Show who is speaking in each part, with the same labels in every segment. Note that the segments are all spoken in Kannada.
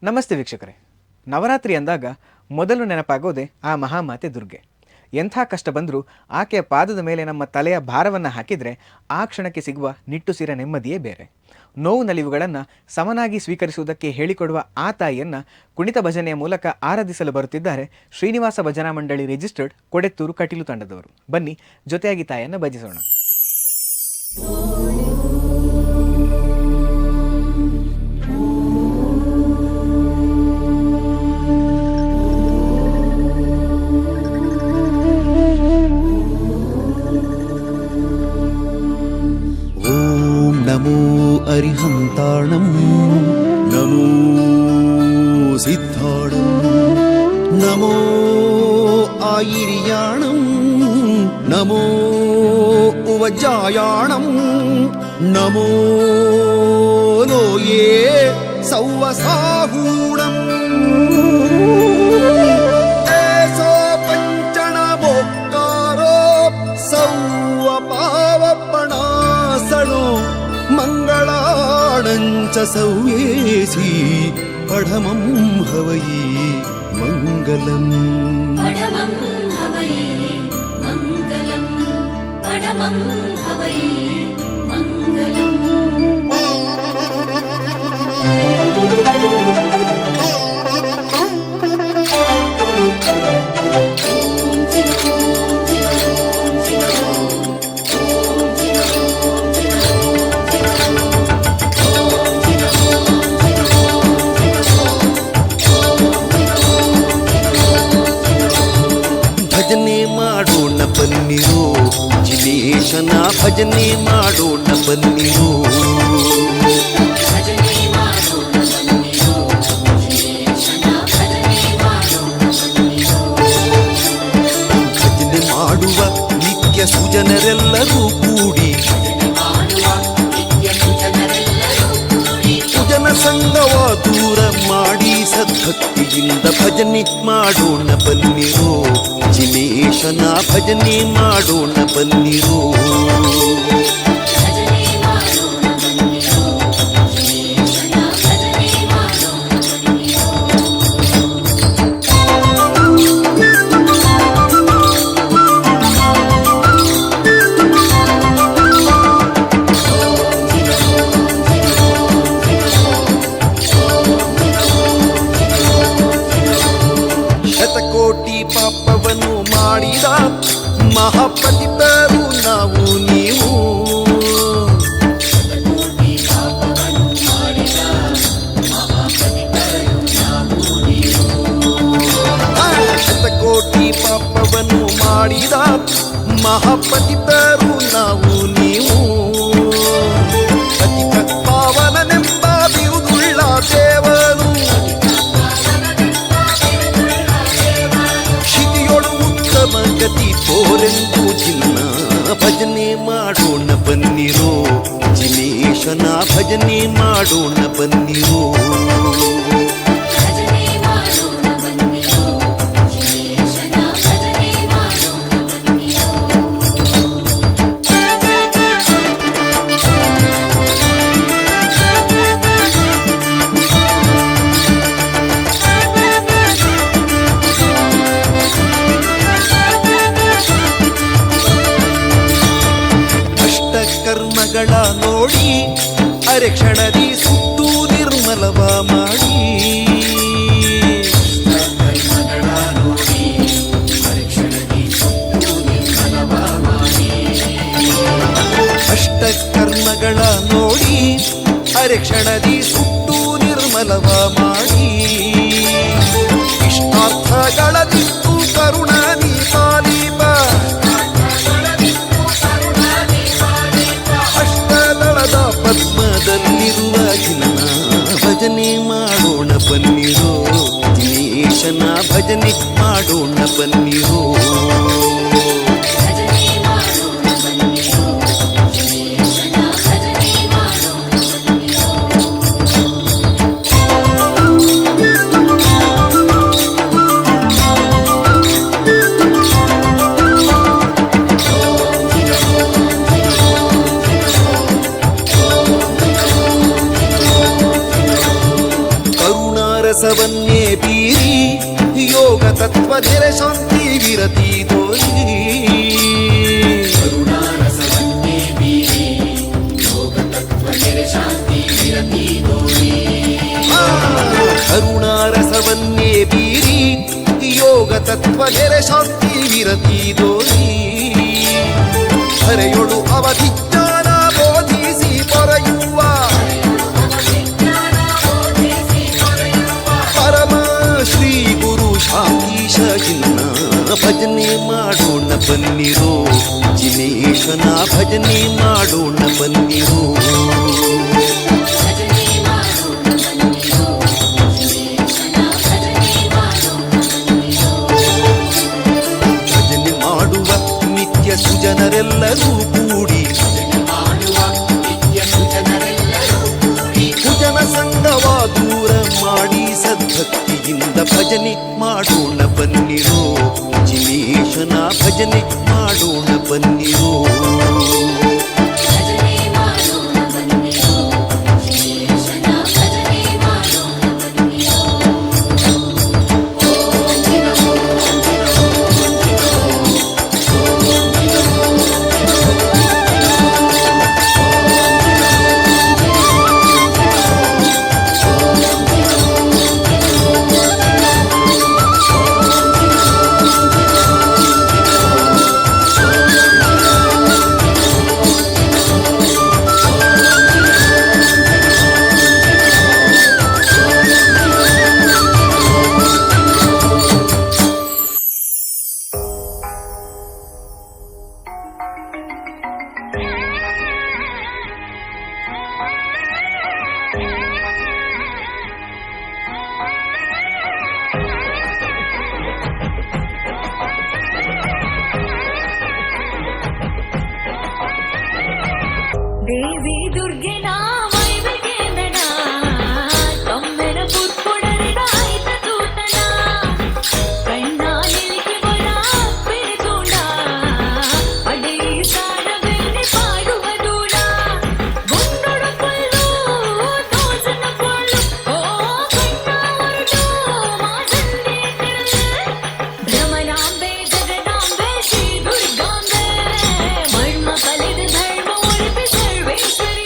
Speaker 1: ನಮಸ್ತೆ ವೀಕ್ಷಕರೇ. ನವರಾತ್ರಿ ಅಂದಾಗ ಮೊದಲು ನೆನಪಾಗೋದೆ ಆ ಮಹಾಮಾತೆ ದುರ್ಗೆ. ಎಂಥ ಕಷ್ಟ ಬಂದರೂ ಆಕೆಯ ಪಾದದ ಮೇಲೆ ನಮ್ಮ ತಲೆಯ ಭಾರವನ್ನು ಹಾಕಿದರೆ ಆ ಕ್ಷಣಕ್ಕೆ ಸಿಗುವ ನಿಟ್ಟುಸಿರ ನೆಮ್ಮದಿಯೇ ಬೇರೆ. ನೋವು ನಲಿವುಗಳನ್ನು ಸಮನಾಗಿ ಸ್ವೀಕರಿಸುವುದಕ್ಕೆ ಹೇಳಿಕೊಡುವ ಆ ತಾಯಿಯನ್ನು ಕುಣಿತ ಭಜನೆಯ ಮೂಲಕ ಆರಾಧಿಸಲು ಬರುತ್ತಿದ್ದಾರೆ ಶ್ರೀನಿವಾಸ ಭಜನಾ ಮಂಡಳಿ ರಿಜಿಸ್ಟರ್ಡ್ ಕೊಡೆತ್ತೂರು ಕಟೀಲು ತಂಡದವರು. ಬನ್ನಿ ಜೊತೆಯಾಗಿ ತಾಯಿಯನ್ನು ಭಜಿಸೋಣ.
Speaker 2: ನಮೋ ಅರಿಹಂತಾಣಂ ನಮೋ ಸಿದ್ಧಾಣಂ ನಮೋ ಆಯಿರ್ಯಾಣಂ ನಮೋ ಉವಜಾಯಾಣಂ ನಮೋ ಲೋಯೇ ಸೌವಸಾಹೂಣಂ ಏಸೋ ಪಂಚಣಮೋಕ್ಕಾರೋ ಸೌವಪಾವಪಣಾಸಣೋ ಮಂಗಳಾಣಂಚ ಸೌವೇಸಿ ಪಢಮಂ ಹವೈ ಮಂಗಲಂ
Speaker 3: ಪಢಮಂ ಹವೈ ಮಂಗಲಂ ಪಢಮಂ ಹವೈ ಮಂಗಲಂ.
Speaker 2: ಭಜನೆ ಮಾಡೋಣ ಬನ್ನಿರೋ ಜಿನೇಶನ ಭಜನೆ ಮಾಡೋಣ ಬನ್ನಿರೋ
Speaker 3: ಭಜನೆ ಮಾಡೋಣ ಬನ್ನಿರೋ ಶ್ರೀಕೃಷ್ಣನ ಭಜನೆ ಮಾಡೋಣ ಬನ್ನಿರೋ.
Speaker 2: ಭಜನೆ ಮಾಡುವ ನಿತ್ಯ ಸುಜನರೆಲ್ಲರೂ ಕೂಡಿ
Speaker 3: ಭಜನೆ ಮಾಡುವ ನಿತ್ಯ ಸುಜನರೆಲ್ಲರೂ ಕೂಡಿ
Speaker 2: ಸುಜನ ಸಂಗವ ದೂರ ಮಾಡಿ ಸದ್ಭಕ್ತಿಯಿಂದ ಭಜನೆ ಮಾಡೋಣ ಬನ್ನಿರೋ ಜಿನೇಶನ ಭಜನೆ ಮಾಡೋಣ ಬನ್ನಿರೋ
Speaker 3: ಭಜನೆ ಮಾಡೋಣ ಬನ್ನಿರೋ ಶ್ರೀಕೃಷ್ಣನ ಭಜನೆ ಮಾಡೋಣ ಬನ್ನಿರೋ.
Speaker 2: ಶತಕೋಟಿ ಪಾಪವನ್ನು ಮಾಡಿದ ಮಹಾಪತಿತರು ನಾವು ನೀವು
Speaker 3: ಶತಕೋಟಿ ಪಾಪವನ್ನು ಮಾಡಿದ ಮಹಾಪತಿತರು ನಾವು ನೀವು.
Speaker 2: ಶತಕೋಟಿ ಪಾಪವನ್ನು ಮಾಡಿದ ಮಹಾಪತಿತರು ನಾವು ನೀವು ಪತಿತ ಪಾವನನೆಂಬ ಬಿರುದುಳ್ಳ ದೇವನು ಶಿತಿಯೊಳು ಉತ್ತಮ ಗತಿ ತೋರೆಂದು ಚಿನ್ನ ಭಜನೆ ಮಾಡೋಣ ಬನ್ನಿರೋ ಜಿನೇಶನ ಭಜನೆ ಮಾಡೋಣ ಬನ್ನಿರೋ
Speaker 3: ಭಜನೆ ಮಾಡೋಣ ಬನ್ನಿರೋ ಶ್ರೀಕೃಷ್ಣನ ಭಜನೆ ಮಾಡೋಣ ಬನ್ನಿರೋ.
Speaker 2: ಅಷ್ಟಕರ್ಮಗಳ ನೋಡಿ ಅರೆಕ್ಷಣದಿ ಸುಟ್ಟು ನಿರ್ಮಲವ ಮಾಡಿ
Speaker 3: ಕರ್ಮಗಳ ನೋಡಿ ಪರೀಕ್ಷಣದಿ ಸುಟ್ಟು ನಿರ್ಮಲವ ಮಾಡಿ.
Speaker 2: ಅಷ್ಟಕರ್ಮಗಳ ನೋಡಿ ಅರೆಕ್ಷಣದಿ ಸುಟ್ಟು ನಿರ್ಮಲವ ಮಾಡಿ ಇಷ್ಟಾರ್ಥಗಳದಿತ್ತು ಕರುಣ ನೀ ಪಾಲೀಪ ಅಷ್ಟದಳದ ಪದ್ಮದಲ್ಲಿರುವ ಜಿನ್ನ ಭಜನೆ ಮಾಡೋಣ ಬನ್ನಿರೋ ದಿನೇಶನ ಭಜನೆ ಮಾಡೋಣ ಬನ್ನಿರೋ
Speaker 3: ಭಜನೆ ಮಾಡೋಣ ಬನ್ನಿರೋ ಶ್ರೀಕೃಷ್ಣನ ಭಜನೆ ಮಾಡೋಣ ಬನ್ನಿರೋ.
Speaker 2: ಬೀರಿ ಯೋಗ ತತ್ವ ನೆರೆ ಶಾಂತಿ ವಿರತಿ ತೋರಿ
Speaker 3: ಕರುಣಾರಸವನ್ನೇ ಬೀರಿ ಯೋಗ ತತ್ವ ನೆರೆ ಶಾಂತಿ ವಿರತಿ ತೋರಿ
Speaker 2: ಕರುಣಾರಸವನ್ನೇ ಬೀರಿ ಯೋಗ ತತ್ವ ನೆರೆ ಶಾಂತಿ ವಿರತಿ ತೋರಿ ಹರೆಯೊಳು ಅವಧಿ ಜ್ಞಾನ ಬೋಧಿಸಿ ಪೊರೆಯುವ ಪರಮ ಶ್ರೀ ಗುರು ಶಾಂತೀಶ ಜಿನ್ನ ಭಜನೆ ಮಾಡೋಣ ಬನ್ನಿರೋ ಜಿನೇಶನ ಭಜನೆ ಮಾಡೋಣ ಬನ್ನಿರೋ
Speaker 3: ಭಜನೆ ಮಾಡೋಣ ಬನ್ನಿರೋ ಜಿನೇಶನ ಭಜನೆ ಮಾಡೋಣ ಬನ್ನಿರೋ
Speaker 2: ಭಜನೆ ಮಾಡುವ ನಿತ್ಯ ಸುಜನರೆಲ್ಲರೂ ಕೂಡಿ
Speaker 3: ಮಾಡುವ ನಿತ್ಯ ಸುಜನರೆಲ್ಲರೂ ಕೂಡಿ
Speaker 2: ಭುಜನ ಸಂಗವ ದೂರ ಮಾಡಿ ಸದ್ಭಕ್ತಿಯಿಂದ ಭಜನೆ ಮಾಡೋಣ ಬನ್ನಿರೋ ಜಿನೇಶನ ಭಜನೆ ಮಾಡೋಣ ಬನ್ನಿರೋ
Speaker 3: ಭಜನೆ ಮಾಡೋಣ ಬನ್ನಿರೋ ಜಿನೇಶನ ಭಜನೆ ಮಾಡೋಣ ಬನ್ನಿರೋ
Speaker 4: ದೇವಿ ದುರ್ಗೆ ನಾಮೈವಿಗೇಂದನ ತಮ್ಮೆನ ಪುರ್ಪುಡರಿದಾಯ್ತ ತೂತನ ಕಣ್ಣ ನಿಲಿಗೆ ಬರ ಬಿಡುತೂಡ ಅಡೇ ಸಾಡ ಬೇರೆ ಪಾಡುವ ದೂಡ ಗುಂಡುಡು ಕೊಲ್ಲು ತೋಸನ ಕೊಳ್ಳು ಓ ಕಣ್ಣ ಹೊರಟು ಮಾಸಂದಿ ತಿರುಳು ಭ್ರಮರಾಂಬೆ ಜಗದಾಂಬೆ ಶ್ರೀ ದುರ್ಗಾಂಬೆ ಮರ್ಮ ಕಲಿದ ಧರ್ಮ ಉಳಿಪಿ ಸರ್ವೇಶ್ವರಿ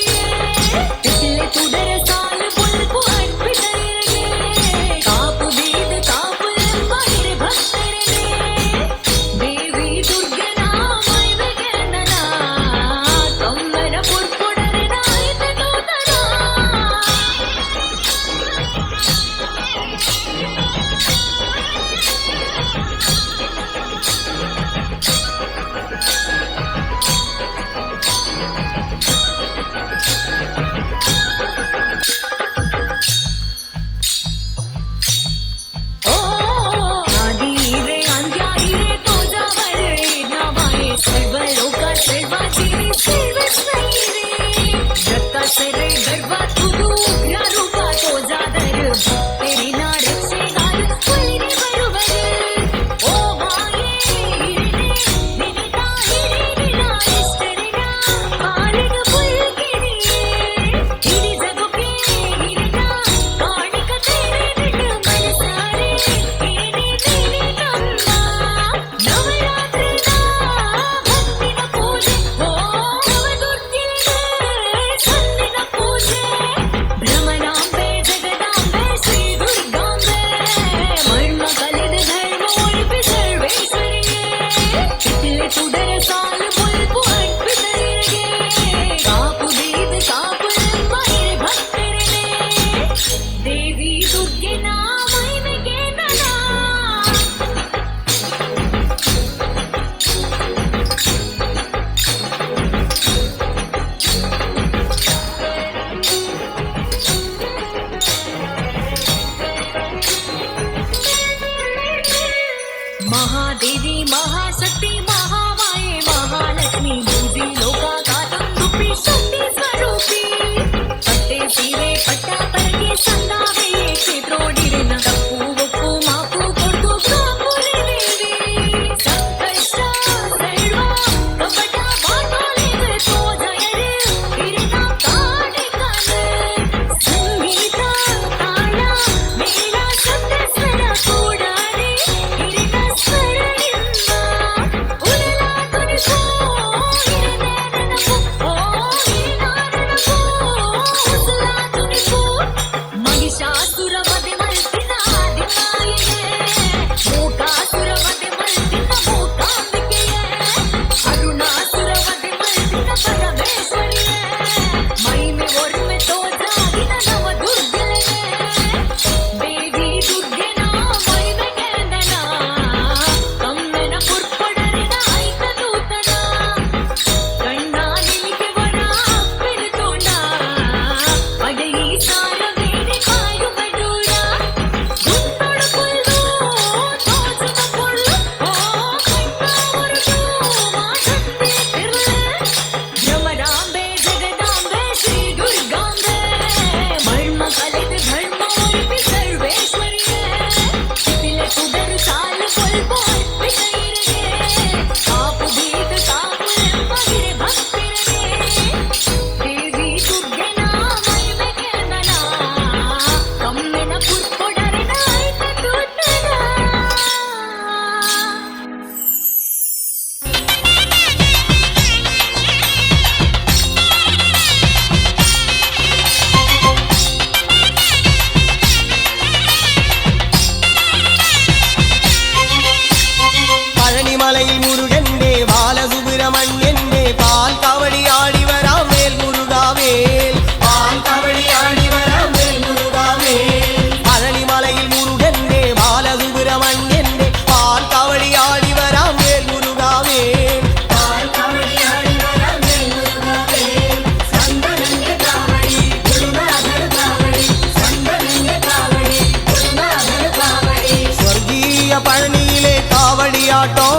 Speaker 5: മുരുകന്റെ ബാലസുബ്രഹ്മണ്യന്റെ പാൽ കവടിയാടി വരാം വേൽ മുരുകാവേൽ പാൽ കവടിയാടി വരാം വേൽ മുരുകാവേൽ പഴനിമലയിൽ മുരുകന്റെ ബാലസുബ്രഹ്മണ്യന്റെ പാൽ കവടിയാടി വരാം വേൽ മുരുകാവേൽ പാൽ കവടിയാടി വരാം വേൽ മുരുകാവേൽ സന്തനന്റെ കാവടി ഗുരുനാഥൻ കാവടി സന്തനന്റെ കാവടി ഗുരുനാഥൻ കാവടി സ്വർഗീയ പഴനിയിലെ കാവടിയാട്ടോ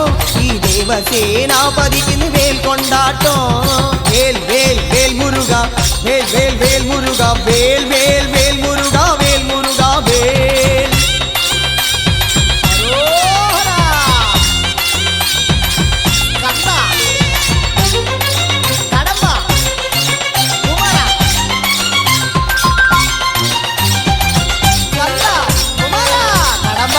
Speaker 5: ഈ ദേവസേനാപതിക്ക് വേൽ കൊണ്ടാട്ടോ വേൽ വേൽ വേൽ മുരുക വേൽ വേൽ വേൽ മുരുക വേൽ വേൽ വേൽ മുരുക വേൽ മുരുക വേൽ ഹരോഹര. കപ്പ, കടമ്പ, കുമര, കല്ല, കുമര, കടമ്പ.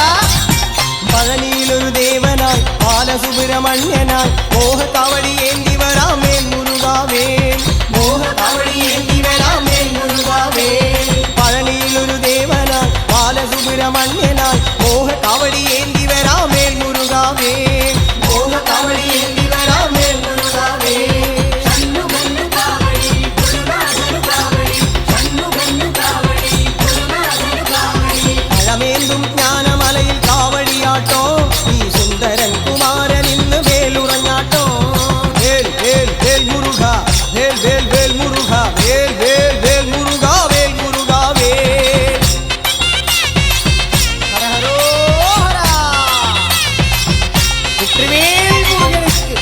Speaker 5: പഴനിയിലൊരു ദേവനായി ബാലസുബ്രഹ്മണ്യനായി മോഹത്താവടി ഏന്തി വരാം മേൽ മുരുകാവേൽ മോഹത്താവടി ഏന്തി വരാം മേൽ മുരുകാവേൽ പഴനിയിലൊരു ദേവനായി ബാലസുബ്രഹ്മണ്യനായി മോഹത്താവടി ഏന്തി വരാം മേൽ മുരുകാവേൽ മോഹത്താവടി ഏന്തി വരാം മേൽ മുരുകാവേൽ
Speaker 3: ഷണ്ണുഗണ്ണു കാവടി ഗുരുനാഥൻ കാവടി ഷണ്ണുഗണ്ണു കാവടി ഗുരുനാഥൻ കാവടി
Speaker 5: പഴമേന്തും ജ്ഞാനമലയിൽ കാവടിയാട്ടോ ഈ സുന്ദരൻ കുമാരൻ ഇന്ന് വേലുറഞ്ഞാട്ടോ വേൽ വേൽ വേൽ മുരുക വേൽ വേൽ വേൽ മുരുക വേൽ വേൽ വേൽ മുരുക വേൽ മുരുക വേൽ ഹര ഹരോ ഹര വെற்றிவேல் മുരുകനുക്ക്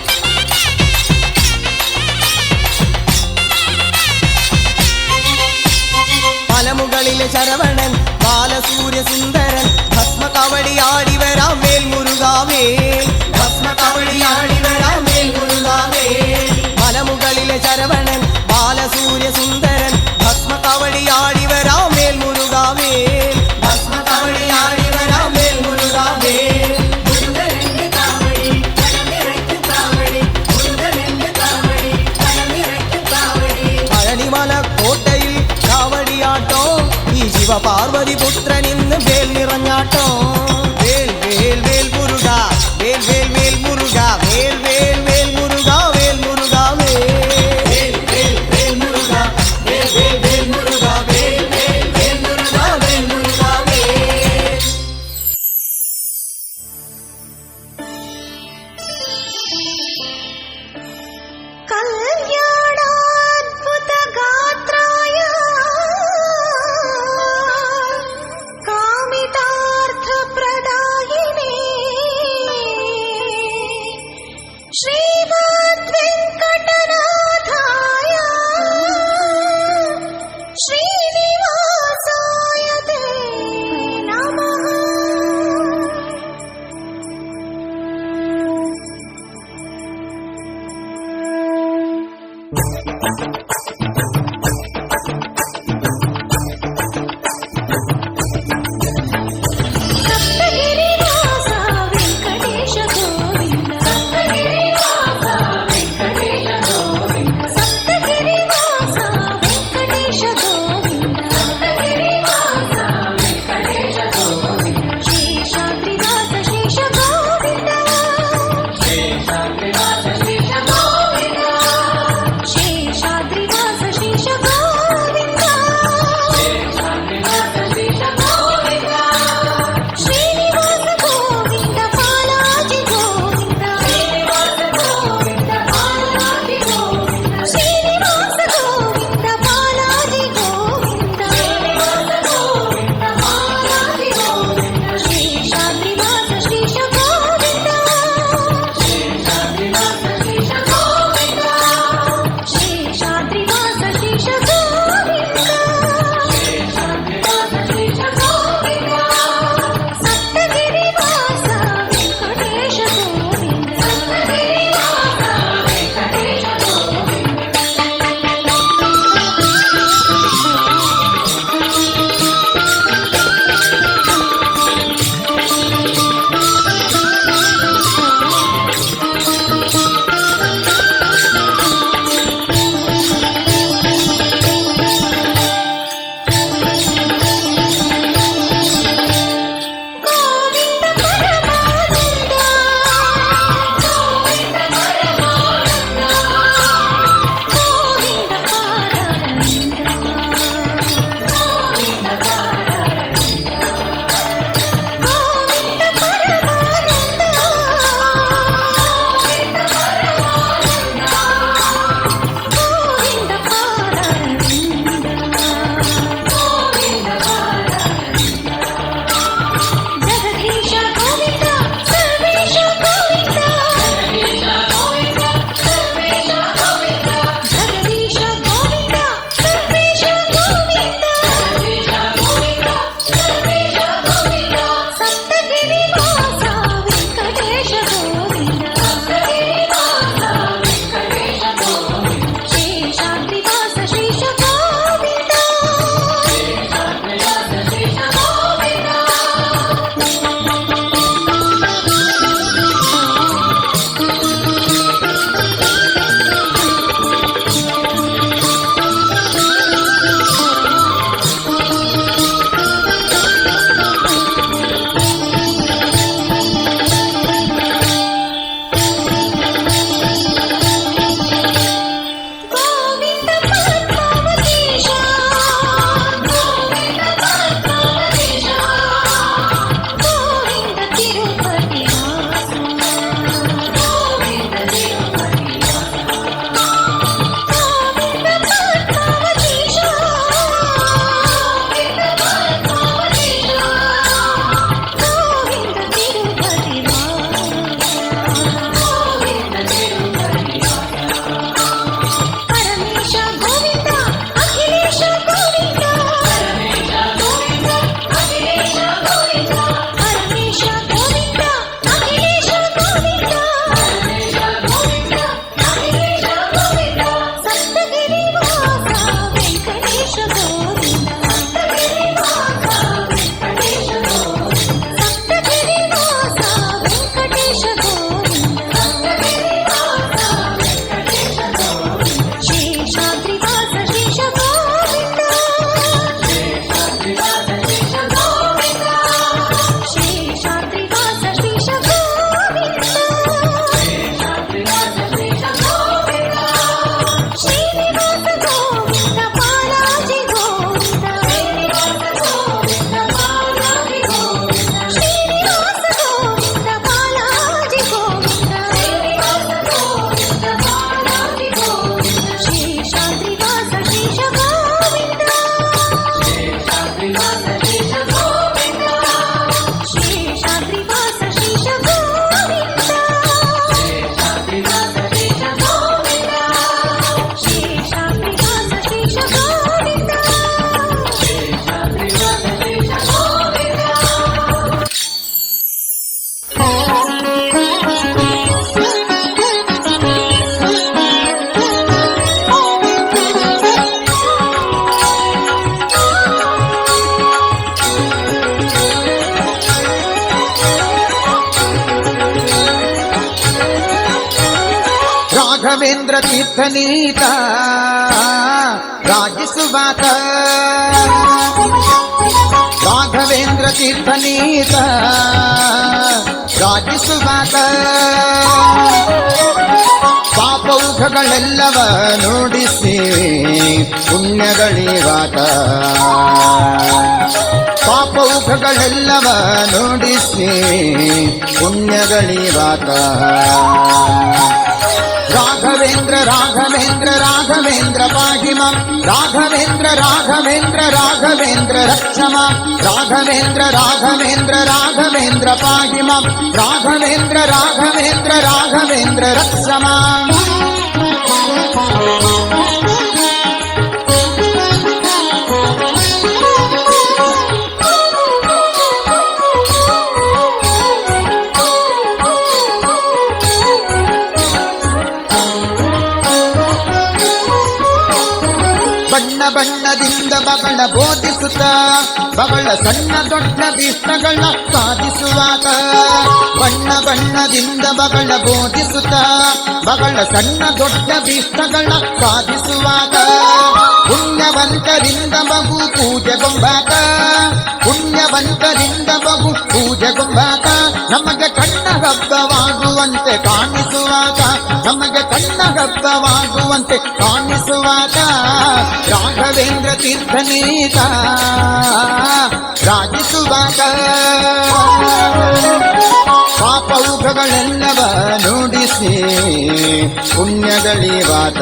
Speaker 5: മലമുകളിലെ ശരവണൻ ബാലസൂര്യ സുന്ദരൻ ഭസ്മ കവടിയാടി വരാം വേൽ മുരുകാവേൽ ഭസ്മ കവടിയാടി വരാം വേൽ മുരുകാവേൽ മലമുകളിലെ ശരവണൻ ബാലസൂര്യ സുന്ദരൻ ഭസ്മ കവടിയാടി വരാം വേൽ മുരുകാവേൽ ഭസ്മ കവടിയാടി വരാം വേൽ മുരുകാവേൽ
Speaker 3: മുരുകന്റെ കാവടി കടനിറയ്ക്കും കാവടി മുരുകന്റെ കാവടി കടനിറയ്ക്കും കാവടി
Speaker 5: പഴനിമല കോട്ടയിൽ കാവടിയാട്ടോ ഈ ശിവപാർവതി പുത്രൻ ഇന്ന് വേൽ നിറഞ്ഞാട്ടോ വേൽ വേൽ വേൽ മുരുക വേൽ വേൽ വേൽ മുരുക വേൽ വേൽ വേൽ മുരുക വേൽ മുരുക വേൽ വേൽ വേൽ മുരുക വേൽ വേൽ വേൽ മുരുക വേൽ വേൽ വേൽ മുരുക വേൽ മുരുക വേൽ
Speaker 4: कल्याणाद्भुत गात्राय कामितार्थ प्रदायिने श्रीमद्वेङ्कटनाथाय श्रीनिवासाय ते नमः सप्तगिरिवास वेङ्कटेश गोविन्द सप्तगिरिवास वेङ्कटेश गोविन्द सप्तगिरिवास वेङ्कटेश गोविन्द सप्तगिरिवास वेङ्कटेश गोविन्द शेषाद्रिवास शेष गोविन्द शेषाद्रिवास शेष गोविन्द शेषाद्रिवास
Speaker 2: ರಾಘವೇಂದ್ರ ತೀರ್ಥನೀತ ರಾಜಿಸುವಾತ ರಾಘವೇಂದ್ರ ತೀರ್ಥನೀತ ರಾಜಿಸುವಾತ ಪಾಪೌಘಗಳೆಲ್ಲವ ನುಡಿಸಿ ಪುಣ್ಯಗಳಿವಾತ ಪಾಪೌಘಗಳೆಲ್ಲವ ನುಡಿಸಿ ಪುಣ್ಯಗಳಿವಾತ ರಾಘವೇಂದ್ರ ರಾಘವೇಂದ್ರ ರಾಘವೇಂದ್ರ ಪಾಹಿ ಮಾಂ ರಾಘವೇಂದ್ರ ರಾಘವೇಂದ್ರ ರಾಘವೇಂದ್ರ ರಕ್ಷ ಮಾಂ ರಾಘವೇಂದ್ರ ರಾಘವೇಂದ್ರ ರಾಘವೇಂದ್ರ ಪಾಹಿ ಮಾಂ ರಾಘವೇಂದ್ರ ರಾಘವೇಂದ್ರ ರಾಘವೇಂದ್ರ ರಕ್ಷ ಮಾಂ ಬಣ್ಣ ಬಣ್ಣದಿಂದ ಬಗಳ ಬೋಧಿಸುತ್ತ ಬಗಳ ಸಣ್ಣ ದೊಡ್ಡ ಭೀಷ್ಟಗಳ ಸಾಧಿಸುವಾತ ಬಣ್ಣ ಬಣ್ಣದಿಂದ ಬಗಳ ಬೋಧಿಸುತ್ತ ಬಗಳ ಸಣ್ಣ ದೊಡ್ಡ ಭೀಷ್ಟಗಳ ಸಾಧಿಸುವಾತ ಪುಣ್ಯವಂತರಿಂದ ಮಗು ಪೂಜೆಗೊಂಬಾತ ಪುಣ್ಯವಂತರಿಂದ ಮಗು ಪೂಜೆಗೊಂಬಾತ ನಮಗೆ ಕಣ್ಣ ಹಬ್ಬವಾಗುವಂತೆ ಕಾಣಿಸುವಾತ ನಮಗೆ ಕಣ್ಣ ಹಬ್ಬವಾಗುವಂತೆ ಕಾಣಿಸುವಾತ ರಾಘವೇಂದ್ರ ತೀರ್ಥನೀತ ರಾಜಿಸುವಾತ ಪಾಪೌಘಗಳೆಲ್ಲವ ನುಡಿಸಿ ಪುಣ್ಯಗಳಿವಾತ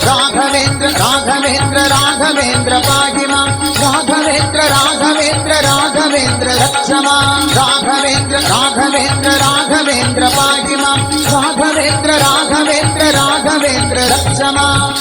Speaker 2: ರಾಘವೇಂದ್ರ ರಾಘವೇಂದ್ರ ರಾಘವೇಂದ್ರ ಪಾಹಿ ಮಾಂ ರಾಘವೇಂದ್ರ ರಾಘವೇಂದ್ರ ರಾಘವೇಂದ್ರ ರಕ್ಷ ಮಾಂ ರಾಘವೇಂದ್ರ ರಾಘವೇಂದ್ರ ರಾಘವೇಂದ್ರ ಪಾಹಿ ಮಾಂ ರಾಘವೇಂದ್ರ ರಾಘವೇಂದ್ರ ರಾಘವೇಂದ್ರ ರಕ್ಷ ಮಾಂ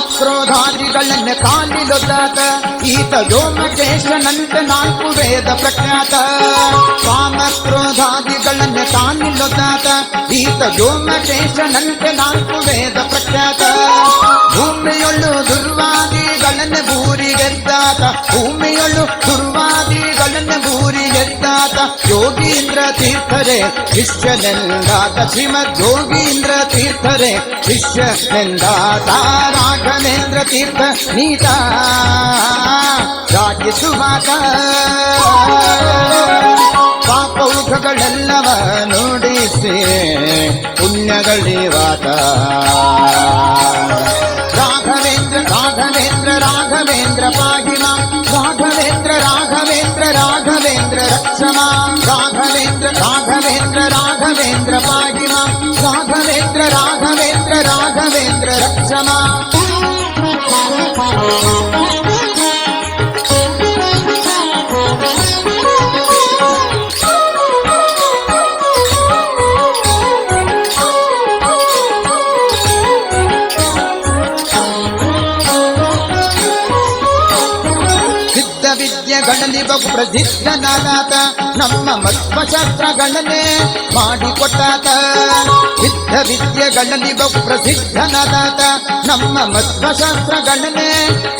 Speaker 2: ಕಾಮಕ್ರೋಧಾದಿಗಳನ್ನ ಕಾಲಿಲೊದ್ದಾತ ಈತ ವ್ಯೋಮಕೇಶನಂತೆ ನಾಲ್ಕು ವೇದ ಪ್ರಖ್ಯಾತ ಕಾಮಕ್ರೋಧಾದಿಗಳನ್ನ ಕಾಲಿಲೊದ್ದಾತ ಈತ ವ್ಯೋಮಕೇಶನಂತೆ ನಾಲ್ಕು ವೇದ ಪ್ರಖ್ಯಾತ ಭೂಮಿಯೊಳ್ಳು ದುರ್ವಾದಿಗಳನ್ನ ಭೂರಿಗೆದ್ದಾತ ಭೂಮಿಯೊಳ್ಳು ದುರ್ವಾದಿಗಳನ್ನ ಭೂರಿಗೆದ್ದಾತ ಯೋಗೀಂದ್ರ ತೀರ್ಥರೇ ಶಿಷ್ಯನೆಂದಾತ ಶ್ರೀಮದ್ ಯೋಗೀಂದ್ರ ತೀರ್ಥರೇ ಶಿಷ್ಯನೆಂದಾತ ರಾಘವೇಂದ್ರ ತೀರ್ಥ ನೀತ ರಾಜಿಸುವಾತ ಪಾಪೌಘಗಳೆಲ್ಲವ ನುಡಿಸಿ ಪುಣ್ಯಗಳಿವಾತ ರಾಘವೇಂದ್ರ ರಾಘವೇಂದ್ರ ರಾಘವೇಂದ್ರ ಪಾಹಿ ಮಾಂ ರಾಘವೇಂದ್ರ ರಾಘವೇಂದ್ರ ರಾಘವೇಂದ್ರ ರಕ್ಷ ಮಾಂ ರಾಘವೇಂದ್ರ ರಾಘವೇಂದ್ರ ರಾಘವೇಂದ್ರ ಪಾಹಿ ಮಾಂ ರಾಘವೇಂದ್ರ ರಾಘವೇಂದ್ರ ರಾಘವೇಂದ್ರ ರಕ್ಷ ಮಾಂ ವಿದ್ಯೆಗಳಲ್ಲಿ ಬಹು ಪ್ರಸಿದ್ಧನಾದಾತ ನಮ್ಮ ಮಧ್ವಶಾಸ್ತ್ರಗಳನ್ನೇ ಮಾಡಿಕೊಟ್ಟಾತ ಸಿದ್ಧ ವಿದ್ಯೆಗಳಲ್ಲಿ ಬಹು ಪ್ರಸಿದ್ಧನಾದಾತ ನಮ್ಮ ಮಧ್ವಶಾಸ್ತ್ರಗಳನ್ನೇ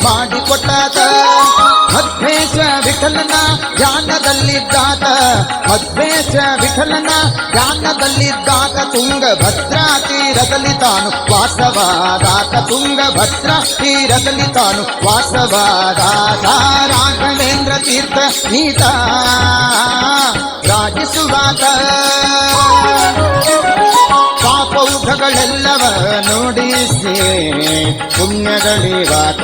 Speaker 2: ಮಾಡಿಕೊಟ್ಟಾತ ಮಧ್ವೇಶ ವಿಠಲನ ಧ್ಯಾನದಲ್ಲಿದ್ದಾತ ಮಧ್ವೇಶ ವಿಠಲನ ಧ್ಯಾನದಲ್ಲಿದ್ದಾತ ತುಂಗಭದ್ರಾ ತೀರದಲ್ಲಿ ತಾನು ವಾಸವಾದಾತ ತುಂಗಭದ್ರಾ ತೀರದಲ್ಲಿ ತಾನು ವಾಸವಾದಾತ ರಾಘವೇಂದ್ರ ತೀರ್ಥ ನೀತ ರಾಜಿಸುವಾತ ಪಾಪೌಘಗಳೆಲ್ಲವ ನುಡಿಸಿ ಪುಣ್ಯಗಳಿವಾತ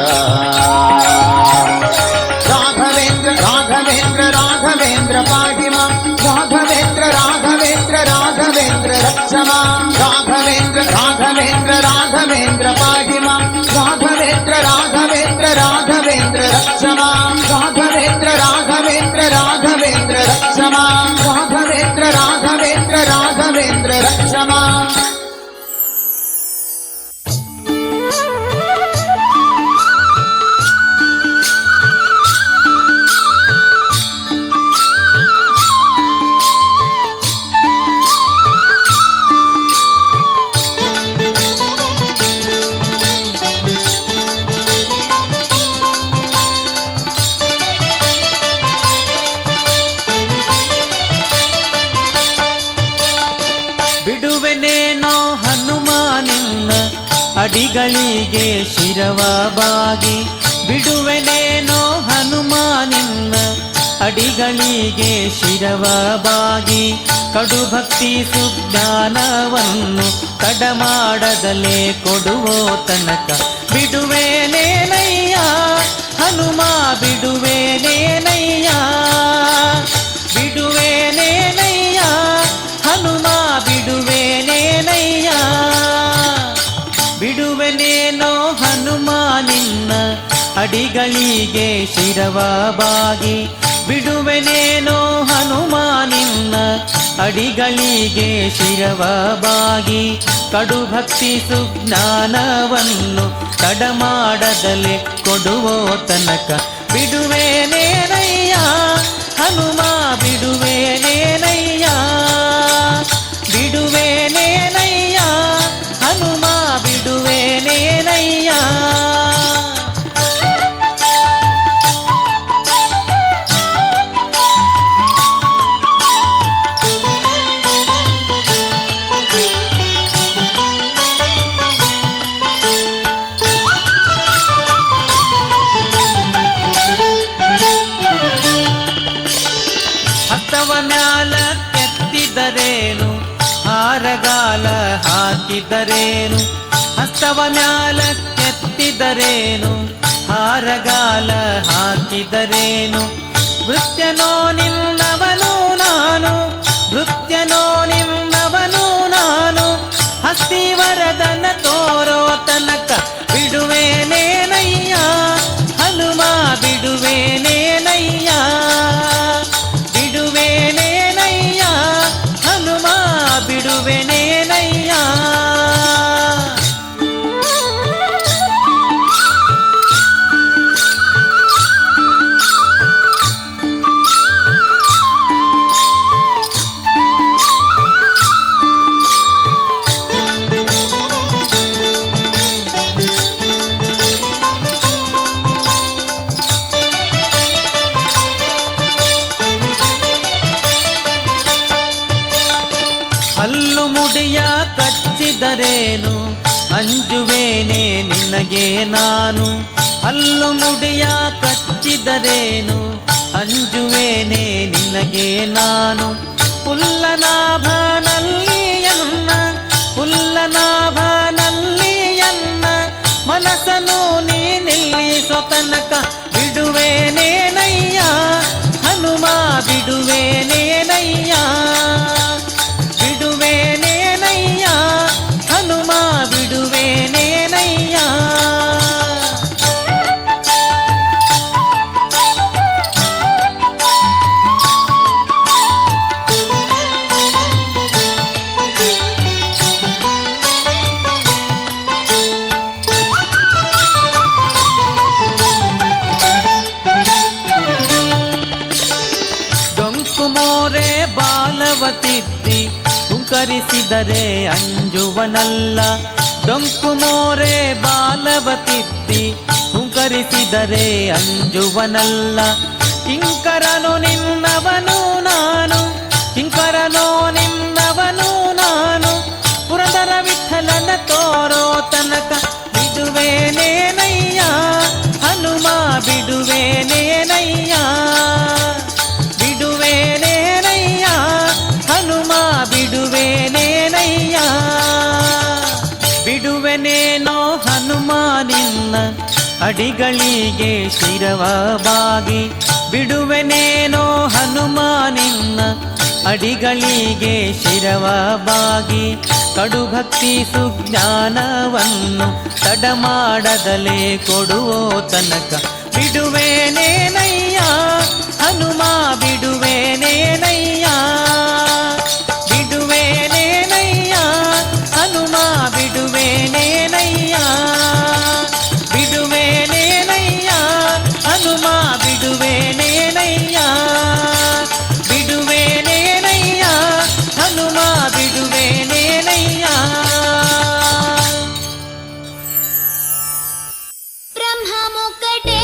Speaker 2: ರಾಘವೇಂದ್ರ ರಾಘವೇಂದ್ರ ರಾಘವೇಂದ್ರ ಪಾಹಿ ಮಾಂ ರಾಘವೇಂದ್ರ ರಾಘವೇಂದ್ರ ರಾಘವೇಂದ್ರ ರಕ್ಷ ಮಾಂ ರಾಘವೇಂದ್ರ ರಾಘವೇಂದ್ರ ರಾಘವೇಂದ್ರ ಪಾಹಿ ಮಾಂ ರಾಘವೇಂದ್ರ ರಾಘವೇಂದ್ರ ರಾಘವೇಂದ್ರ ರಕ್ಷ ಮಾಂ ರಾಘವೇಂದ್ರ ರಾಘವೇಂದ್ರ ರಾಘವೇಂದ್ರ ರಕ್ಷ ಮಾಂ ರಾಘವೇಂದ್ರ ರಾಘವೇಂದ್ರ ರಾಘವೇಂದ್ರ ರಕ್ಷ ಮಾಂ
Speaker 6: ಅಡಿಗಳಿಗೆ ಶಿರವ ಬಾಗಿ ಬಿಡುವೆನೇನೋ ಹನುಮ ನಿನ್ನ ಅಡಿಗಳಿಗೆ ಶಿರವ ಬಾಗಿ ಕಡು ಭಕ್ತಿ ಸುಜ್ಞಾನವನ್ನು ತಡಮಾಡದಲೇ ಕೊಡುವೋ ತನಕ ಬಿಡುವೆನೇನಯ್ಯ ಹನುಮ ಬಿಡುವೆನೇನಯ್ಯ ಬಿಡುವೆನೇನಯ್ಯ ಹನುಮ ಬಿಡುವೆನೇನಯ್ಯ ಬಿಡುವೆನೇನೋ ಹನುಮ ನಿನ್ನ ಅಡಿಗಳಿಗೆ ಶಿರವ ಬಾಗಿ ಬಿಡುವೆನೇನೋ ಹನುಮ ನಿನ್ನ ಅಡಿಗಳಿಗೆ ಶಿರವ ಬಾಗಿ ಕಡು ಭಕ್ತಿ ಸುಜ್ಞಾನವನ್ನು ತಡಮಾಡದಲೆ ಕೊಡುವೋ ತನಕ ಬಿಡುವೆನೇನಯ್ಯ ಹನುಮ ಬಿಡುವೆನೇನಯ್ಯ ಬಿಡುವೆನೇನಯ್ಯ ಹನುಮ ಬಿಡುವೆನೇನಯ್ಯ ಹಸ್ತವ ಮ್ಯಾಲ ಕೆತ್ತಿದರೇನು ಹಾರಗಾಲ ಹಾಕಿದರೇನು ಹಸ್ತವ ಮ್ಯಾಲ ಕೆತ್ತಿದರೇನು ಹಾರಗಾಲ ಹಾಕಿದರೇನು ನೃತ್ಯನೋ ನಿನ್ನವನು ನಾನು ನೃತ್ಯನೋ ನಿನ್ನವನು ನಾನು ಹಸ್ತಿವರದನ ತೋರೋ ತನಕ ಬಿಡುವೆನೇನಯ್ಯ ಹನುಮ ಬಿಡುವೆನೇನಯ್ಯ ಬಿಡುವೆನೇನಯ್ಯ ಹನುಮ ಬಿಡುವೆನೇನಯ್ಯ ಹಲ್ಲು ಮುಡಿಯ ಕಚ್ಚಿದರೇನು ಅಂಜುವೇನೆ ನಿನಗೆ ನಾನು ಹಲ್ಲು ಮುಡಿಯ ಕಚ್ಚಿದರೇನು ಅಂಜುವೇನೆ ನಿನಗೆ ನಾನು ಪುಲ್ಲನಾಭನಲ್ಲಿಯನ್ನ ಪುಲ್ಲನಾಭನಲ್ಲಿಯನ್ನ ಮನಸ್ಸನ್ನು ನೀ ನಿಲ್ಲಿಸೋ ತನಕ ಬಿಡುವೆನೇನಯ್ಯ ಹನುಮ ಬಿಡುವೆನೇನಯ್ಯ ಬಿಡುವೆನೇನಯ್ಯ ಹನುಮ ಬಿಡುವೆನೇನಯ್ಯ ಡೊಂಕು ಮೋರೆ ಬಾಲವತಿದ್ದಿ ಹುಂಕರಿಸಿದರೆ ಅಂಜುವನಲ್ಲ ಡೊಂಕು ಮೋರೆ ಬಾಲವತಿದ್ದಿ ಹುಂಕರಿಸಿದರೆ ಅಂಜುವನಲ್ಲ ಕಿಂಕರನು ನಿನ್ನವನು ನಾನು ಕಿಂಕರನೋ ನಿನ್ನವನು ನಾನು ಪುರಂದರ ವಿಠಲನ ತೋರೋ ತನಕ ಬಿಡುವೆನೇನಯ್ಯ ಹನುಮ ಬಿಡುವೆನೇನಯ್ಯ ಬಿಡುವೆನೇನಯ್ಯ ಹನುಮ ಬಿಡುವೆನೇನಯ್ಯ ಬಿಡುವೆನೇನೋ ಹನುಮ ನಿನ್ನ ಅಡಿಗಳಿಗೆ ಶಿರವ ಬಾಗಿ ಬಿಡುವೆನೇನೋ ಹನುಮ ನಿನ್ನ ಅಡಿಗಳಿಗೆ ಶಿರವ ಬಾಗಿ ಕಡು ಭಕ್ತಿ ಸುಜ್ಞಾನವನ್ನು ತಡಮಾಡದಲೇ ಕೊಡುವೋ ತನಕ ಬಿಡುವೆನೇನಯ್ಯ ಹನುಮ ಬಿಡುವೆನೇನಯ್ಯ ಬಿಡುವೆನೇನಯ್ಯ ಹನುಮ ಬಿಡುವೆನೇನಯ್ಯ ಬಿಡುವೆನೇನಯ್ಯ ಹನುಮ ಬಿಡುವೆನೇನಯ್ಯ ಬಿಡುವೆನೇನಯ್ಯ ಹನುಮ ಬಿಡುವೆನೇನಯ್ಯ
Speaker 4: ಬ್ರಹ್ಮಮುಕ್ಕಟೇ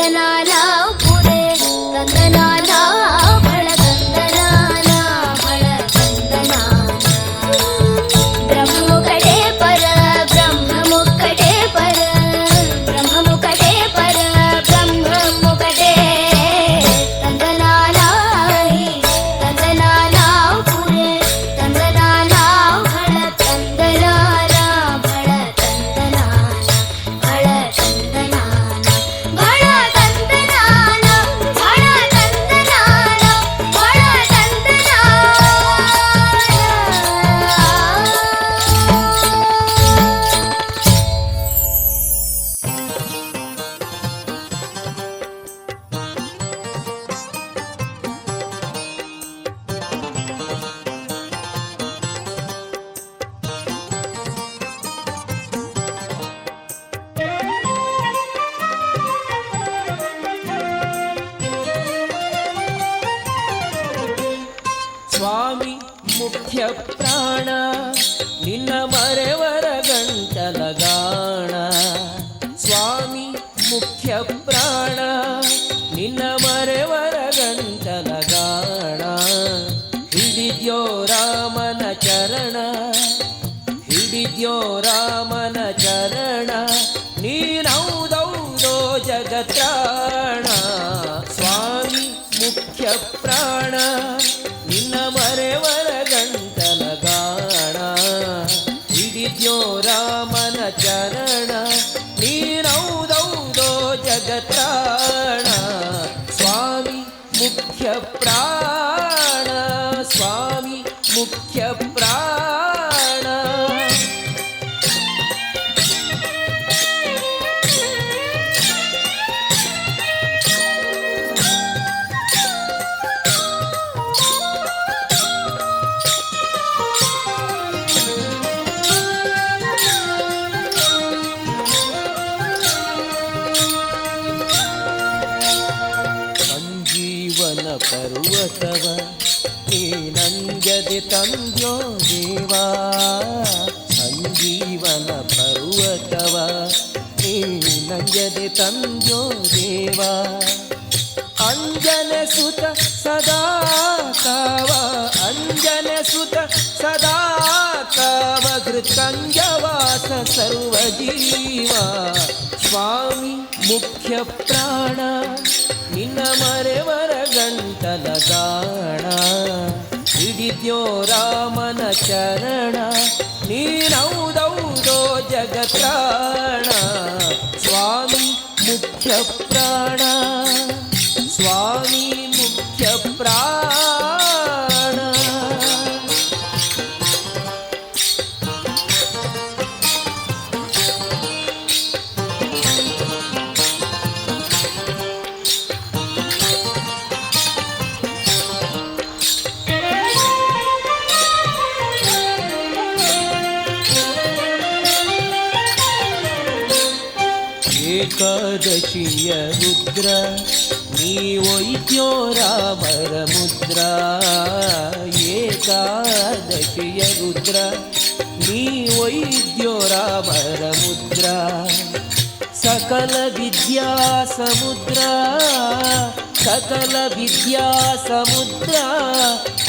Speaker 4: ತಂದನಾಲ ಪುರೆ ತಂದನಾಲ ಬಳ ತಂದನಾಲ ಬಳ ತಂದನಾಲ ಬ್ರಹ್ಮಮುಖಟೇ ಪರ ಬ್ರಹ್ಮಮುಖಟೇ ಪರ ಬ್ರಹ್ಮಮುಖಟೇ ಪರ ಬ್ರಹ್ಮಮುಖಟೇ ತಂದನಾಲ ತಂದನಾಲ ಪುರೆ ತಂದನಾಲ ಬಳ ತಂದನಾಲ ಬಳ ತಂದನಾಲ ಬಳ ತಂದನಾಲ ಬಳ ತಂದನಾಲ ಬಳ ತಂದನಾಲ ಬಳ ತಂದನಾಲ
Speaker 6: ಸ್ವಾಮಿ ಮುಖ್ಯ ಪ್ರಾಣ ನಿನ್ನ ಮರೆವರ ಗಂಟಲಗಾಣ ಸ್ವಾಮಿ ಮುಖ್ಯ ಪ್ರಾಣ ನಿನ್ನ ಮರೆವರ ಗಂಟಲಗಾಣ ಹಿಡಿದ್ಯೋ ರಾಮನ ಚರಣ ಹಿಡಿದ್ಯೋ ರಾಮನ ಚರಣ ನೀನೌದೌದೋ ಜಗತ್ರಾಣ ಸ್ವಾಮಿ ಮುಖ್ಯ ಪ್ರಾಣ ನಿನ್ನ ಮರೆವರ ಗಂಟಲಗಾಣ ಹಿಡಿದ್ಯೋ ರಾಮನ ಚರಣ ನೀನೌದೌದೋ ಜಗತ್ರಾಣ ಸ್ವಾಮಿ ಮುಖ್ಯ ಪ್ರಾಣ ಸ್ವಾಮಿ ಮುಖ್ಯ ಪ್ರಾಣ ಸಂಜೀವನ ಪರ್ವತವ ನೀನಂಜದೆ ತಂದ್ಯೋ ದೇವಾ ಸಂಜೀವನ ಪರ್ವತವ ನೀನಂಜದೆ ತಂದ್ಯೋ ದೇವಾ ಅಂಜನ ಸುತ ಸದಾ ತವ ಅಂಜನ ಸುತ ಸದಾ ತವ ಹೃತ್ಕಂಜವಾಸ ಸರ್ವಜೀವ ಸ್ವಾಮಿ ಮುಖ್ಯ ಪ್ರಾಣ ನಿನ್ನ ಮರೆವರ ಗಂಟಲಗಾಣ ಹಿಡಿದ್ಯೋ ರಾಮನ ಚರಣ ನೀನೌದೌದೋ ಜಗತ್ರಾಣ ಸ್ವಾಮಿ ಮುಖ್ಯ ಪ್ರಾಣ ಸ್ವಾಮಿ ಮುಖ್ಯ ಪ್ರಾಣ ಏಕಾದಶಿಯ ರುದ್ರ ನೀವೊಯ್ದ್ಯೋ ರಾಮರ ಮುದ್ರ ಏಕಾದಶಿಯ ರುದ್ರ ನೀವೊಯ್ದ್ಯೋ ರಾಮರ ಮುದ್ರ ಸಕಲ ವಿದ್ಯಾ ಸಮುದ್ರ ಸಕಲ ವಿದ್ಯಾ ಸಮುದ್ರ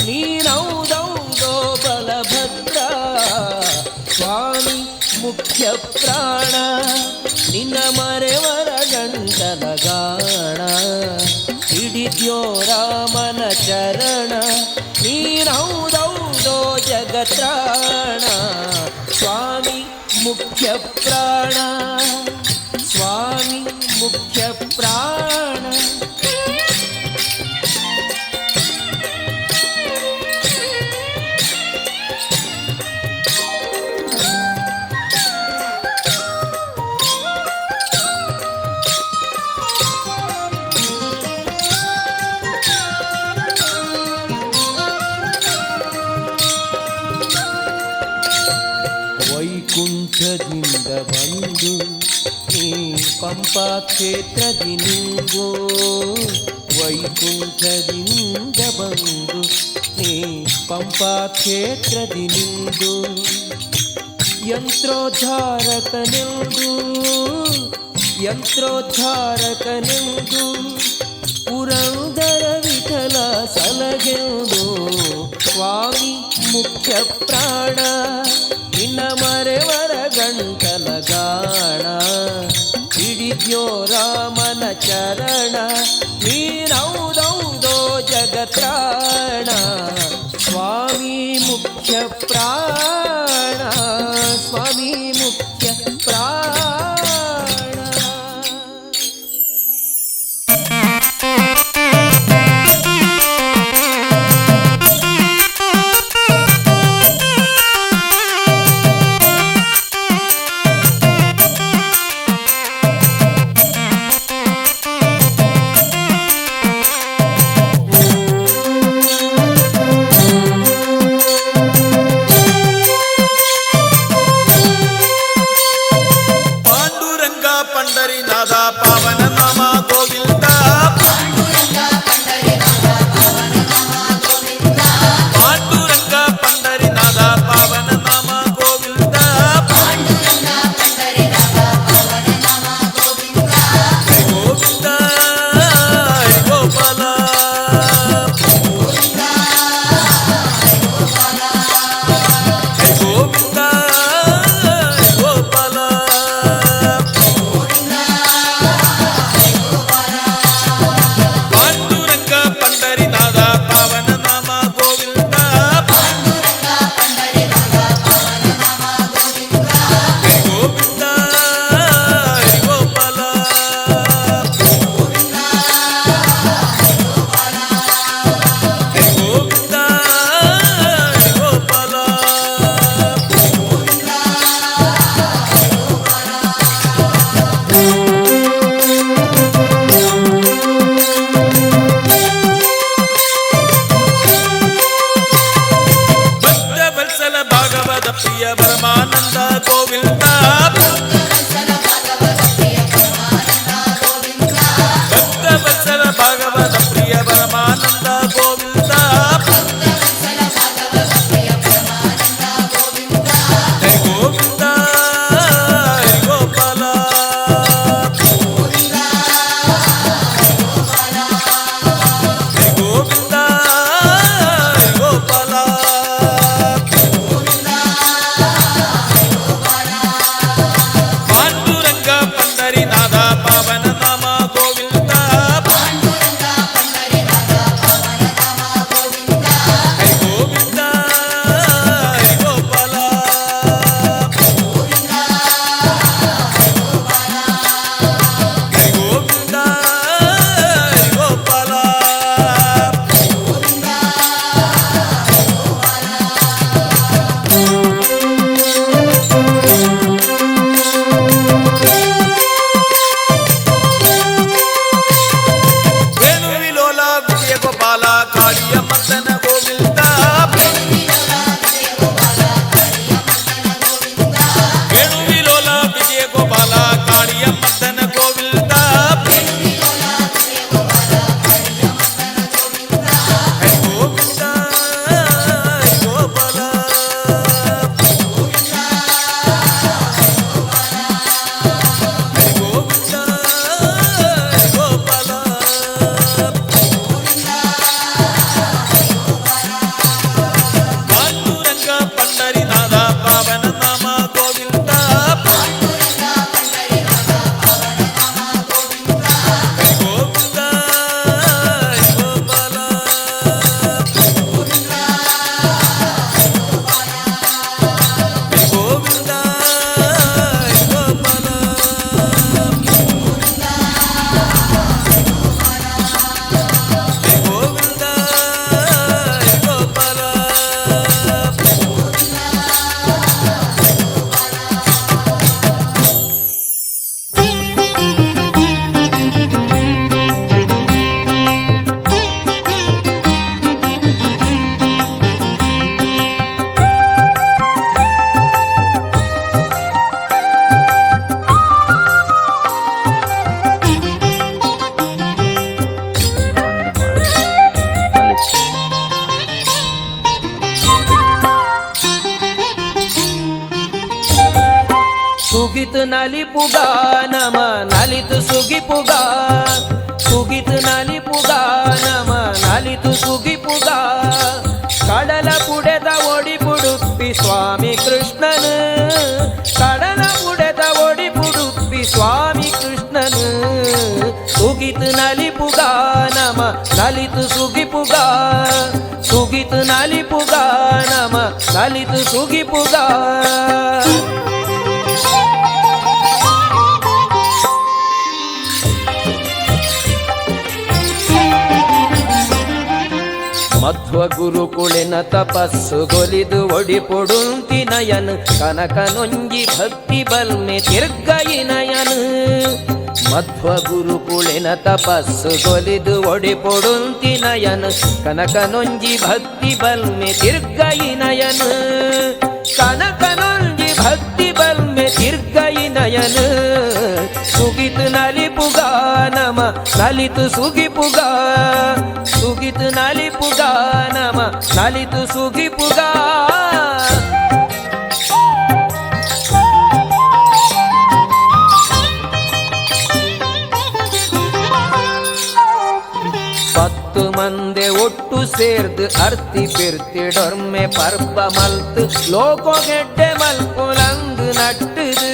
Speaker 6: ನೀನೌದೌದೋ ಬಲಭದ್ರ ಸ್ವಾಮಿ ಮುಖ್ಯ ಪ್ರಾಣ ನಿನ್ನ ಮರೆವರ ಗಂಟಲಗಾಣ ಹಿಡಿದ್ಯೋ ರಾಮನ ಚರಣ ನೀನೌದೌದೋ ಜಗತ್ರಾಣ ಸ್ವಾಮಿ ಮುಖ್ಯ ಪ್ರಾಣ ಸ್ವಾಮಿ ಮುಖ್ಯ ಪ್ರಾಣ ವೈಕುಂಠದಿಂದ ಬಂದು ನೀ ಪಂಪಾ ಕ್ಷೇತ್ರದಿ ನಿಂಗೋ ವೈಕುಂಠದಿಂದ ಬಂದು ನೀ ಪಂಪಾ ಕ್ಷೇತ್ರದಿ ನಿಂದು ಯಂತ್ರೋದ್ಧಾರಕನೆಂದು ಯಂತ್ರೋದ್ಧಾರಕನೆಂದು ಪುರಂದರ ವಿಠಲ ಸಲಗೆಂದು ಸ್ವಾಮಿ ಮುಖ್ಯ ಪ್ರಾಣ ನಿನ್ನ ಮರೆವರ ಗಂಟಲ ಗಾಣ ಹಿಡಿದ್ಯೋ ರಾಮನ ಚರಣ ನೀನೌದೌದೋ ಜಗತ್ರಾಣ ಸ್ವಾಮಿ ಮುಖ್ಯ ಪ್ರಾಣ ಸ್ವಾಮಿ ಮುಖ್ಯ ಪ್ರಾಣ. சுகித்து நலிபுகா நம நலித்து சுகிபுகா சுகித்து நலிபுகா நம நலித்து சுகிபுகா கடಲ ಪುಡೆದ ಒಡಿಪುಡುಪ್ಪಿ ಸ್ವಾಮಿ ಕೃಷ್ಣನು ಕಡಲ ಪುಡೆದ ಒಡಿಪುಡುಪ್ಪಿ ಸ್ವಾಮಿ ಕೃಷ್ಣನು ಸುಗಿತು ನಲಿಪುಗಾ ನಮ ನಲಿತು ಸುಗಿಪುಗಾ ಸುಗಿತು ನಲಿಪುಗಾ ನಮ ನಲಿತು ಸುಗಿಪುಗಾ ಮಧ್ವ ಗುರುಕುಳಿನ ತಪಸ್ಸು ಗೊಲಿದು ಒಡಿಪೊಡುಂತಿನಯನು ಕನಕನೊಂಜಿ ಭಕ್ತಿ ಬಲ್ಮೆ ತಿರ್ಗಯಿನಯನು ಮಧ್ವ ಗುರುಕುಳಿನ ತಪಸ್ಸು ಗೊಲಿದು ಒಡಿಪೊಡುಂತಿನಯನು ಕನಕನೊಂಜಿ ಭಕ್ತಿ ಬಲ್ಮೆ ತಿರ್ಗಯಿನಯನು ಕನಕನೊಂಜಿ ಭಕ್ತಿ ಬಲ್ಮೆ ತಿರ್ಗಯಿನಯನು ಸುಗಿತು ನಲಿಪುಗಾ ನಮ ನಲಿತು ಸುಗಿಪುಗಾ ಸುಗಿತು ನಲಿಪುಗಾ ನಮ ನಲಿತು ಸುಗಿಪುಗಾ பத்து மந்தே ஒட்டு சேர்ந்து அர்த்தி பிரித்திடொர்மே பர்ப மல்த்து லோகோ கெட்டே மல்குலங்கு நட்டுது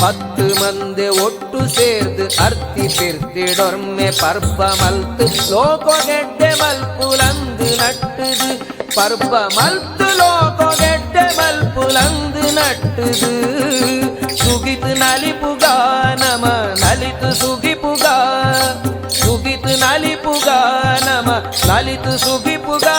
Speaker 6: பத்து மந்தே ஒட்டு சேர்ந்து அர்த்தி பிரித்திடொர்மே பர்ப மல்த்து லோகோ கெட்டே மல்குலங்கு நட்டுது பர்ப மல்த்து லோகோ கெட்டே மல்குலங்கு நட்டுது சுகித்து நலிபுகா நம நலித்து சுகிபுகா ಸುಗಿತು ನಲಿಪುಗಾ ನಮ ನಲಿತು ಸುಗಿಪುಗಾ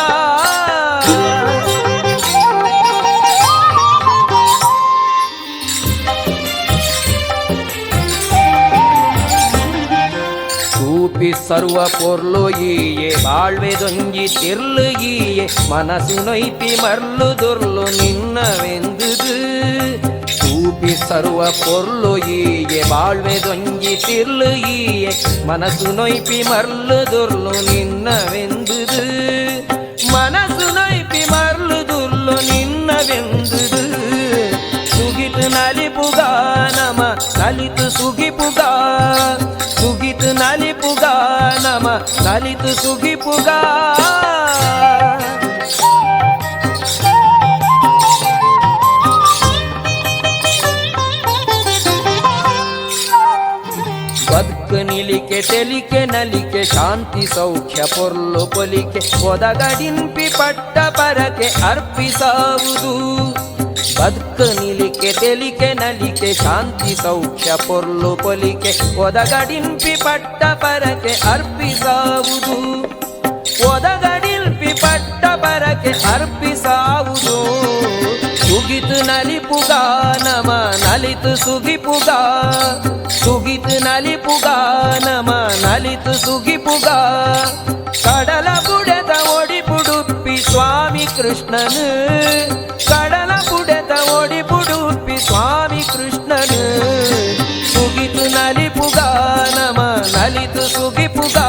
Speaker 6: ಸೂಪಿ ಸರ್ವ ಪೊರ್ಲು ಈಯೆ ಬಾಳ್ವೆದೊಂಜಿ ತಿರ್ಲು ಈಯೆ ಮನಸ್ಸು ನೊಯ್ಪಿ ಮರ್ಲು ದುರ್ಲು ನಿನ್ನವೆಂದುದು ಸೂಪಿ ಸರ್ವ ಪೊರ್ಲು ಈಯೆ ಬಾಳ್ವೆದೊಂಜಿ ತಿರ್ಲು ಈಯೆ ಮನಸ್ಸು ನೊಯ್ಪಿ ಮರ್ಲು ದುರ್ಲು ನಿನ್ನವೆಂದುದು ಮನಸ್ಸು ನೊಯ್ಪಿ ಮರ್ಲು ದುರ್ಲು ನಿನ್ನವೆಂದುದು ಸುಗಿತು ನಲಿಪುಗಾ ನಮ ನಲಿತು ಸುಗಿಪುಗಾ ಸುಗಿತು ನಲಿಪುಗಾ ನಮ ನಲಿತು ಸುಗಿಪುಗಾ ಬದುಕು ನಿಲಿಕೆ ತೆಲಿಕೆ ನಲಿಕೆ ಶಾಂತಿ ಸೌಖ್ಯ ಪೊರ್ಲು ಪೊಲಿಕೆ ಒದಗಡಿಂಪಿ ಪಟ್ಟ ಪರಕೆ ಅರ್ಪಿಸಾವುದು ಬದುಕು ನಿಲಿಕೆ ತೆಲಿಕೆ ನಲಿಕೆ ಶಾಂತಿ ಸೌಖ್ಯ ಪೊರ್ಲು ಪೊಲಿಕೆ ಒದಗಡಿಂಪಿ ಪಟ್ಟ ಪರಕೆ ಅರ್ಪಿಸಾವುದು ಒದಗಡಿಲ್ಪಿ ಪಟ್ಟ ಪರಕೆ ಅರ್ಪಿಸಾವುದು ಸುಗಿತು ನಲಿಪುಗಾ ನಮ ನಲಿತು ಸುಗಿಪುಗಾ ಸುಗಿತು ನಲಿಪುಗಾ ನಮ ನಲಿತು ಸುಗಿಪುಗಾ ಕಡಲ ಬುಡೆದ ಒಡಿಪುಡುಪ್ಪಿ ಸ್ವಾಮಿ ಕೃಷ್ಣನು ಕಡಲ ಬುಡೆದ ಒಡಿಪುಡುಪ್ಪಿ ಸ್ವಾಮಿ ಕೃಷ್ಣನು ಸುಗಿತು ನಲಿಪುಗಾ ನಮ ನಲಿತು ಸುಗಿಪುಗಾ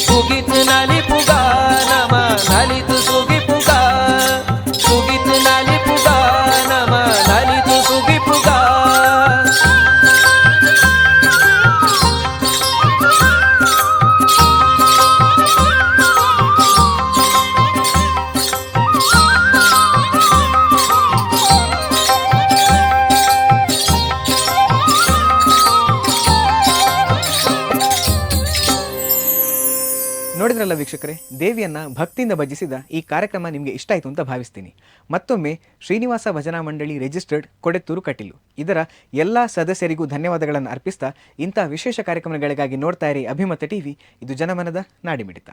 Speaker 6: ಸುಗಿತು ನಲಿಪುಗಾ ನಮ ನಲಿತು ಸುಗಿಪುಗಾ ಸುಗಿತು ನಲಿಪುಗಾ ನಮ ನಲಿತು ಸುಗಿಪುಗಾ
Speaker 1: ನೋಡಿದ್ರಲ್ಲ ವೀಕ್ಷಕರೇ, ದೇವಿಯನ್ನ ಭಕ್ತಿಯಿಂದ ಭಜಿಸಿದ ಈ ಕಾರ್ಯಕ್ರಮ ನಿಮಗೆ ಇಷ್ಟ ಆಯಿತು ಅಂತ ಭಾವಿಸ್ತೀನಿ. ಮತ್ತೊಮ್ಮೆ ಶ್ರೀನಿವಾಸ ಭಜನಾ ಮಂಡಳಿ ರಿಜಿಸ್ಟರ್ಡ್ ಕೊಡೆತ್ತೂರು ಕಟೀಲು ಇದರ ಎಲ್ಲ ಸದಸ್ಯರಿಗೂ ಧನ್ಯವಾದಗಳನ್ನು ಅರ್ಪಿಸ್ತಾ ಇಂಥ ವಿಶೇಷ ಕಾರ್ಯಕ್ರಮಗಳಿಗಾಗಿ ನೋಡ್ತಾ ಇರಿ ಅಭಿಮತ ಟಿವಿ. ಇದು ಜನಮನದ ನಾಡಿಮಿಡಿತ.